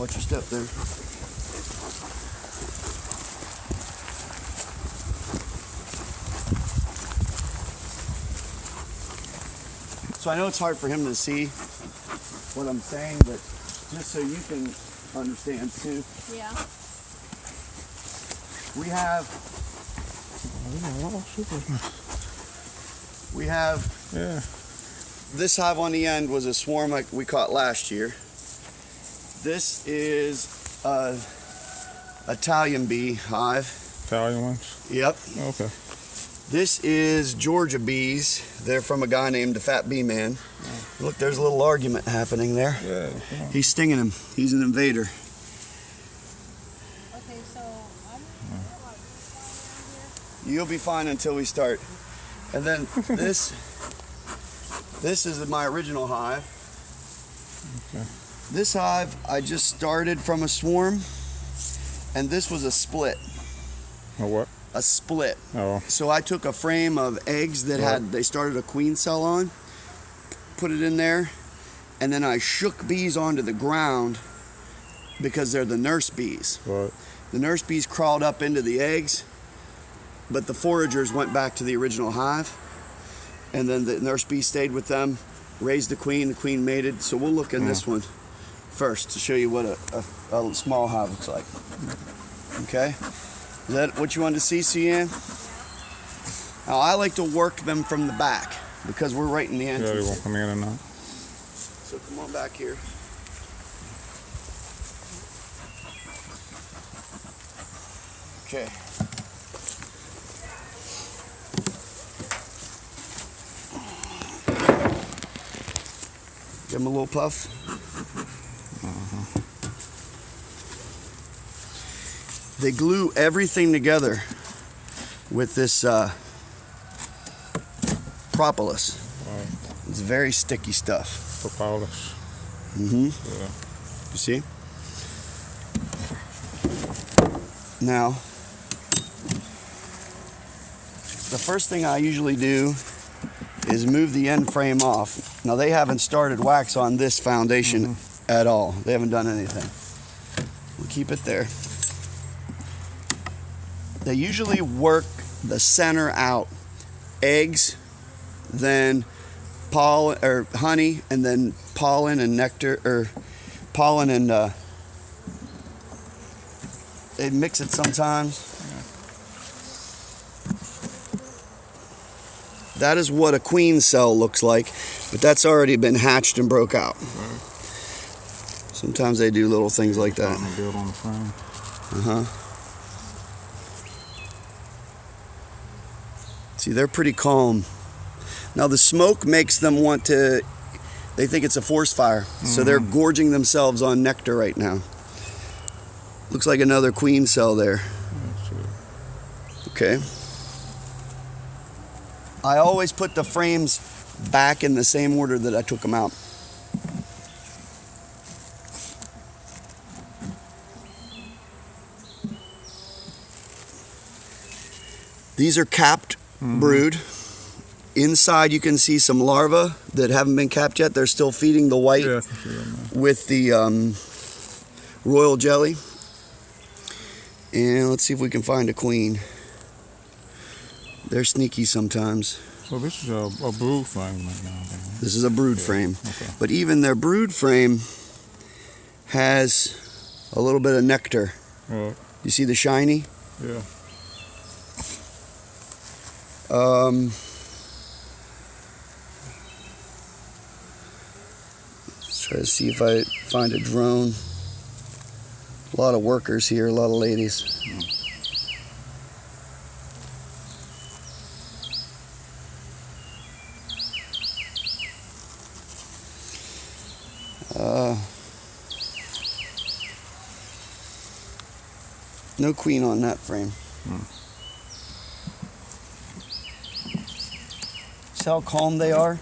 Watch your step there. So I know it's hard for him to see what I'm saying, but just so you can understand too. Yeah. We have this hive on the end was a swarm like we caught last year. This is a Italian bee hive. Italian ones? Yep. Okay. This is Georgia bees. They're from a guy named the Fat Bee Man. Look, there's a little argument happening there. Yeah. He's stinging him. He's an invader. Okay, so You'll be fine until we start. And then this is my original hive. Okay. This hive I just started from a swarm, and this was a split. A what? A split. Oh. So I took a frame of eggs that they started a queen cell on, put it in there, and then I shook bees onto the ground because they're the nurse bees. Right. The nurse bees crawled up into the eggs, but the foragers went back to the original hive, and then the nurse bee stayed with them, raised the queen mated. So we'll look in this one first to show you what a small hive looks like. Okay? Is that what you wanted to see, Cian? Now I like to work them from the back because we're right in the entrance. Yeah, they won't come in or not. So come on back here. Okay. Give them a little puff. They glue everything together with this propolis. Right. It's very sticky stuff. Propolis. Mm-hmm. Yeah. You see? Now, the first thing I usually do is move the end frame off. Now they haven't started wax on this foundation at all. They haven't done anything. We'll keep it there. They usually work the center out. Eggs, then pollen or honey, and then pollen and nectar, or pollen and they mix it sometimes. That is what a queen cell looks like, but that's already been hatched and broke out. Sometimes they do little things like that. Build on the frame. See, they're pretty calm. Now the smoke makes them want to, they think it's a forest fire, so they're gorging themselves on nectar right now. Looks like another queen cell there. Okay. I always put the frames back in the same order that I took them out. These are capped brood. Inside you can see some larvae that haven't been capped yet. They're still feeding the white with the royal jelly. And let's see if we can find a queen. They're sneaky sometimes. So this is a brood frame right now. This is a brood frame. Okay. But even their brood frame has a little bit of nectar. Right. You see the shiny? Yeah. Let's try to see if I find a drone. A lot of workers here, a lot of ladies. No queen on that frame. See how calm they are?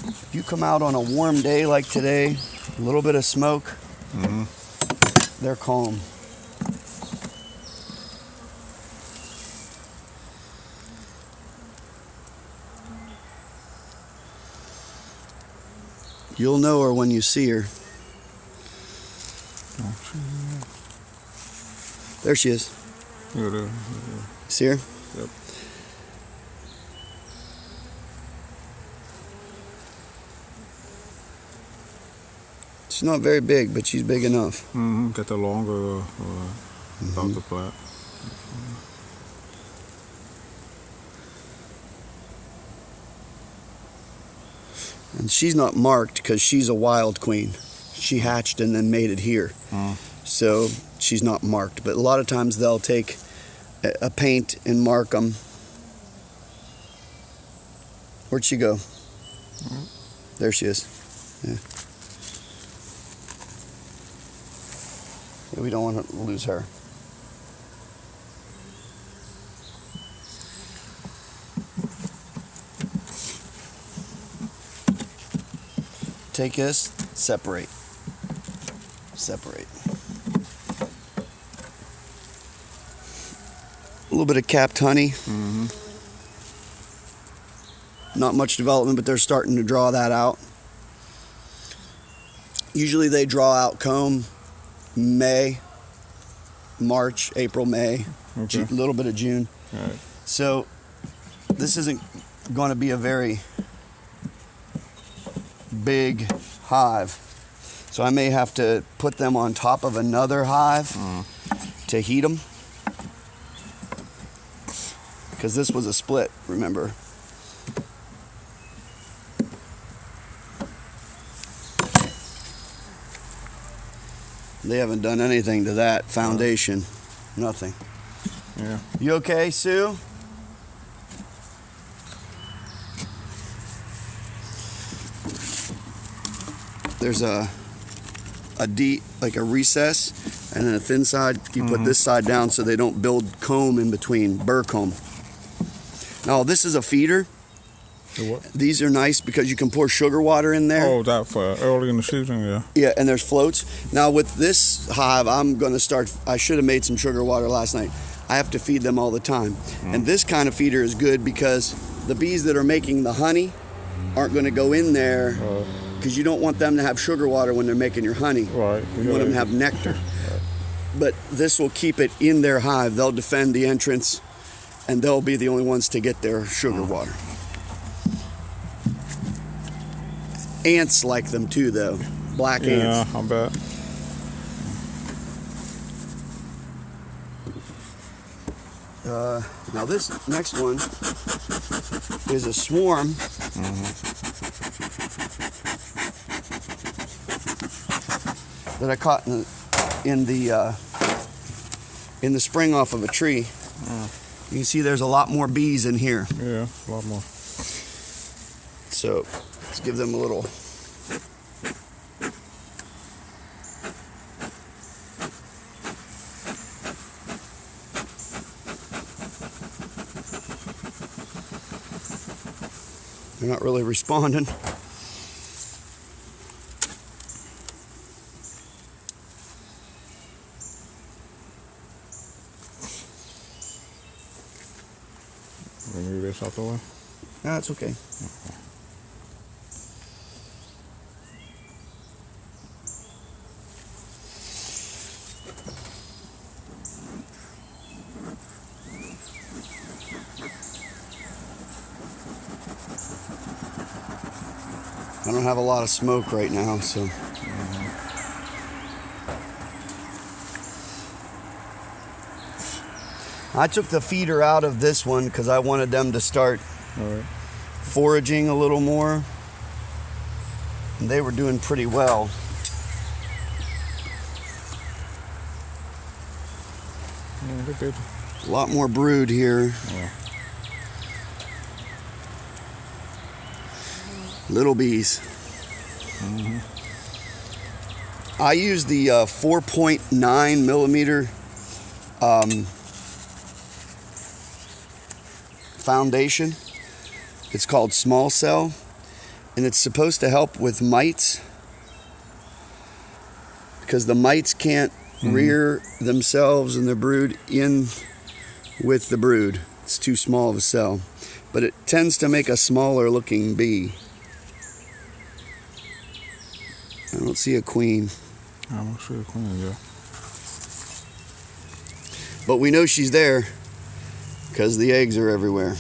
If you come out on a warm day like today, a little bit of smoke, they're calm. You'll know her when you see her. Oh, shit. There she is. Look at that. See her? Yep. She's not very big, but she's big enough. Mm-hmm. Got the longer about the plat. And she's not marked because she's a wild queen. She hatched and then mated here. So she's not marked. But a lot of times they'll take a paint and mark them. Where'd she go? There she is. Yeah. Yeah, we don't want to lose her. Take this, separate. Separate. A little bit of capped honey. Mm-hmm. Not much development, but they're starting to draw that out. Usually they draw out comb May, March, April, May, Okay. a little bit of June. All right. So this isn't going to be a very big hive. So I may have to put them on top of another hive to heat them. Because this was a split, remember? They haven't done anything to that foundation. Nothing. Yeah. You okay, Sue? There's a deep, like a recess, and then a thin side. You put this side down so they don't build comb in between, burr comb. Now this is a feeder. The what? These are nice because you can pour sugar water in there. Oh, that for early in the season, yeah. Yeah, and there's floats. Now with this hive, I'm gonna start, I should have made some sugar water last night. I have to feed them all the time. And this kind of feeder is good because the bees that are making the honey aren't gonna go in there because you don't want them to have sugar water when they're making your honey. Right. You want them to have nectar. But this will keep it in their hive. They'll defend the entrance and they'll be the only ones to get their sugar water. Ants like them too, though. Black ants. Yeah, I bet. Now this next one is a swarm. That I caught in the spring off of a tree. You can see there's a lot more bees in here. Yeah, a lot more. So let's give them a little. They're not really responding. Move this out the way. That's okay. I don't have a lot of smoke right now, so. I took the feeder out of this one because I wanted them to start foraging a little more. And they were doing pretty well. Yeah, they're good. A lot more brood here. Yeah. Little bees. I use the 4.9 millimeter foundation. It's called small cell, and it's supposed to help with mites because the mites can't rear themselves and their brood in with the brood. It's too small of a cell, but it tends to make a smaller looking bee. I don't see a queen. I'm gonna see the queen, yeah. But we know she's there because the eggs are everywhere.